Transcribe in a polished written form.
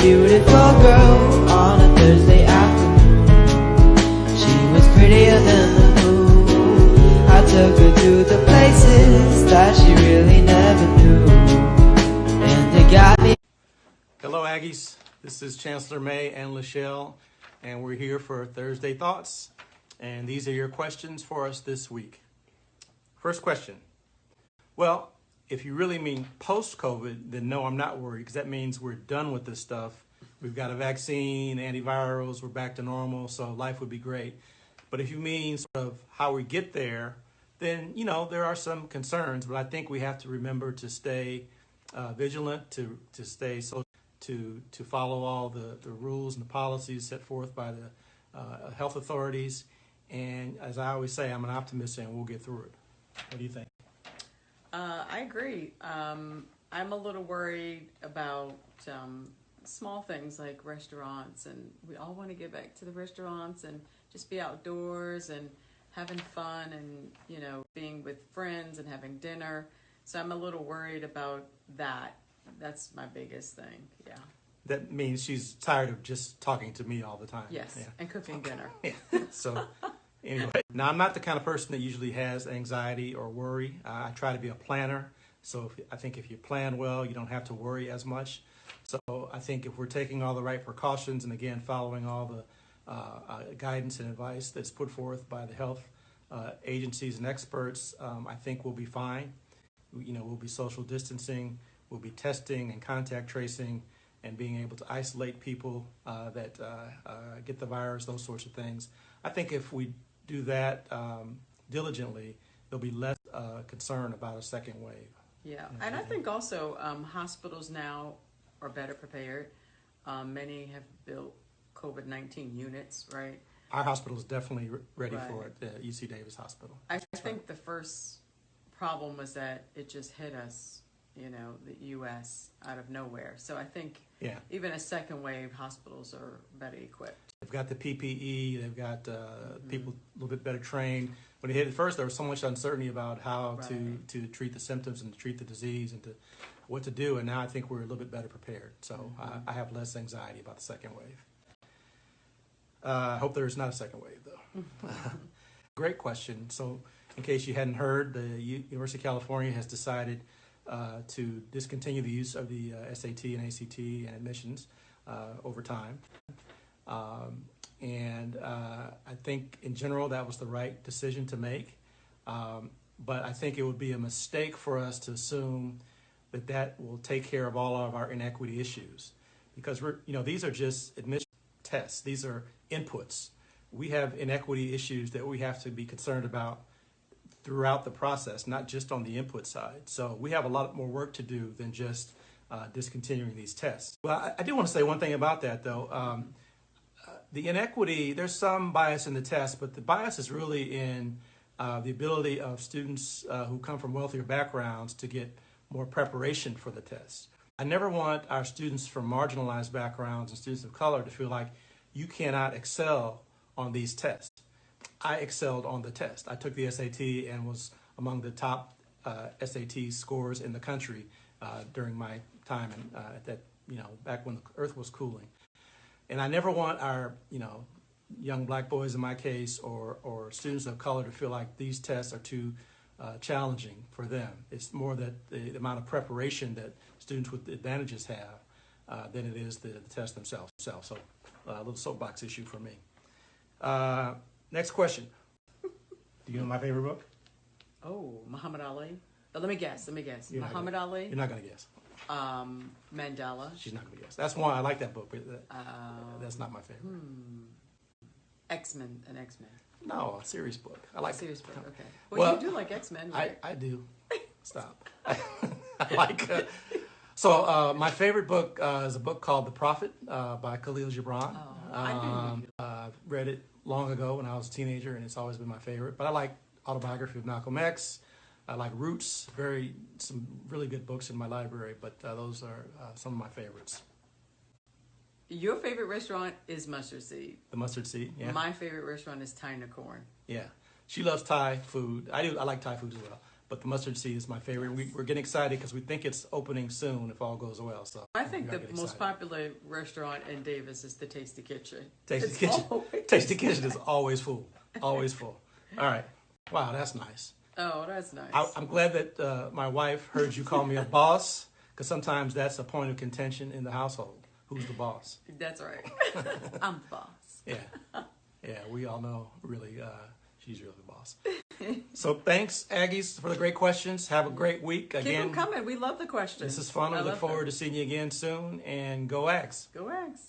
beautiful girl on a Thursday afternoon. She was prettier than the moon. I took her to the places that she really never knew, and it got me. Hello, Aggies. This is Chancellor May and Lachelle, and we're here for Thursday Thoughts. And these are your questions for us this week. First question. Well, if you really mean post-COVID, then no, I'm not worried, because that means we're done with this stuff. We've got a vaccine, antivirals, we're back to normal, so life would be great. But if you mean sort of how we get there, then, you know, there are some concerns, but I think we have to remember to stay vigilant, to stay social, to follow all the rules and the policies set forth by the health authorities. And as I always say, I'm an optimist and we'll get through it. What do you think? I agree. I'm a little worried about small things like restaurants, and we all want to get back to the restaurants and just be outdoors and having fun and, you know, being with friends and having dinner. So I'm a little worried about that. That's my biggest thing. Yeah. That means she's tired of just talking to me all the time. Yes. Yeah. And cooking dinner. Yeah. So anyway, now I'm not the kind of person that usually has anxiety or worry. I try to be a planner. So I think if you plan well, you don't have to worry as much. So I think if we're taking all the right precautions and again, following all the guidance and advice that's put forth by the health agencies and experts, I think we'll be fine. You know, we'll be social distancing, we'll be testing and contact tracing and being able to isolate people that get the virus, those sorts of things. I think if we do that diligently, there'll be less concern about a second wave. Yeah. And I think also hospitals now are better prepared. Many have built COVID-19 units, right? Our hospital is definitely ready Right. for it, the UC Davis Hospital. I think the first problem was that it just hit us, you know, the U.S. out of nowhere. So I think Yeah. even a second wave, hospitals are better equipped. They've got the PPE, they've got people a little bit better trained. When it hit at first, there was so much uncertainty about how Right. to treat the symptoms and to treat the disease and to what to do. And now I think we're a little bit better prepared. So I have less anxiety about the second wave. I hope there's not a second wave, though. Great question. So in case you hadn't heard, the University of California has decided to discontinue the use of the SAT and ACT and admissions over time. I think in general that was the right decision to make. But I think it would be a mistake for us to assume that that will take care of all of our inequity issues, because these are just admission tests. These are inputs. We have inequity issues that we have to be concerned about throughout the process, not just on the input side. So we have a lot more work to do than just discontinuing these tests. Well, I do want to say one thing about that, though. The inequity, there's some bias in the test, but the bias is really in the ability of students who come from wealthier backgrounds to get more preparation for the test. I never want our students from marginalized backgrounds and students of color to feel like you cannot excel on these tests. I excelled on the test. I took the SAT and was among the top SAT scores in the country during my time back when the earth was cooling. And I never want our, young black boys in my case or students of color to feel like these tests are too challenging for them. It's more that the amount of preparation that students with advantages have than it is the test themselves. So a little soapbox issue for me. Next question. Do you know my favorite book? Oh, Muhammad Ali. But let me guess. Muhammad Ali. You're not going to guess. Mandela. She's not going to guess. That's why I like that book, but that's not my favorite. X-Men. No, a serious book. I like Serious book. Okay. Well, you do like X-Men, right? I do. Stop. I like. So my favorite book is a book called The Prophet by Khalil Gibran. I do. I've read it long ago when I was a teenager, and it's always been my favorite. But I like Autobiography of Malcolm X. I like Roots. Some really good books in my library, but those are some of my favorites. Your favorite restaurant is Mustard Seed. The Mustard Seed, yeah. My favorite restaurant is Thai Corn. Yeah. She loves Thai food. I like Thai food as well. but the mustard seed is my favorite. We're getting excited because we think it's opening soon if all goes well. So I think we the gotta get most excited. popular restaurant in Davis is the Tasty Kitchen. Tasty It's Kitchen. always- Tasty Kitchen is always full. Always full. All right. Wow, that's nice. Oh, that's nice. I'm glad that my wife heard you call me a boss, because sometimes that's a point of contention in the household. Who's the boss? That's right. I'm the boss. Yeah. Yeah, we all know really she's really the boss. So thanks, Aggies, for the great questions. Have a great week. Keep Again, them coming. We love the questions. this is fun. I We look love forward them. to seeing you again soon. And go Ags. Go Ags.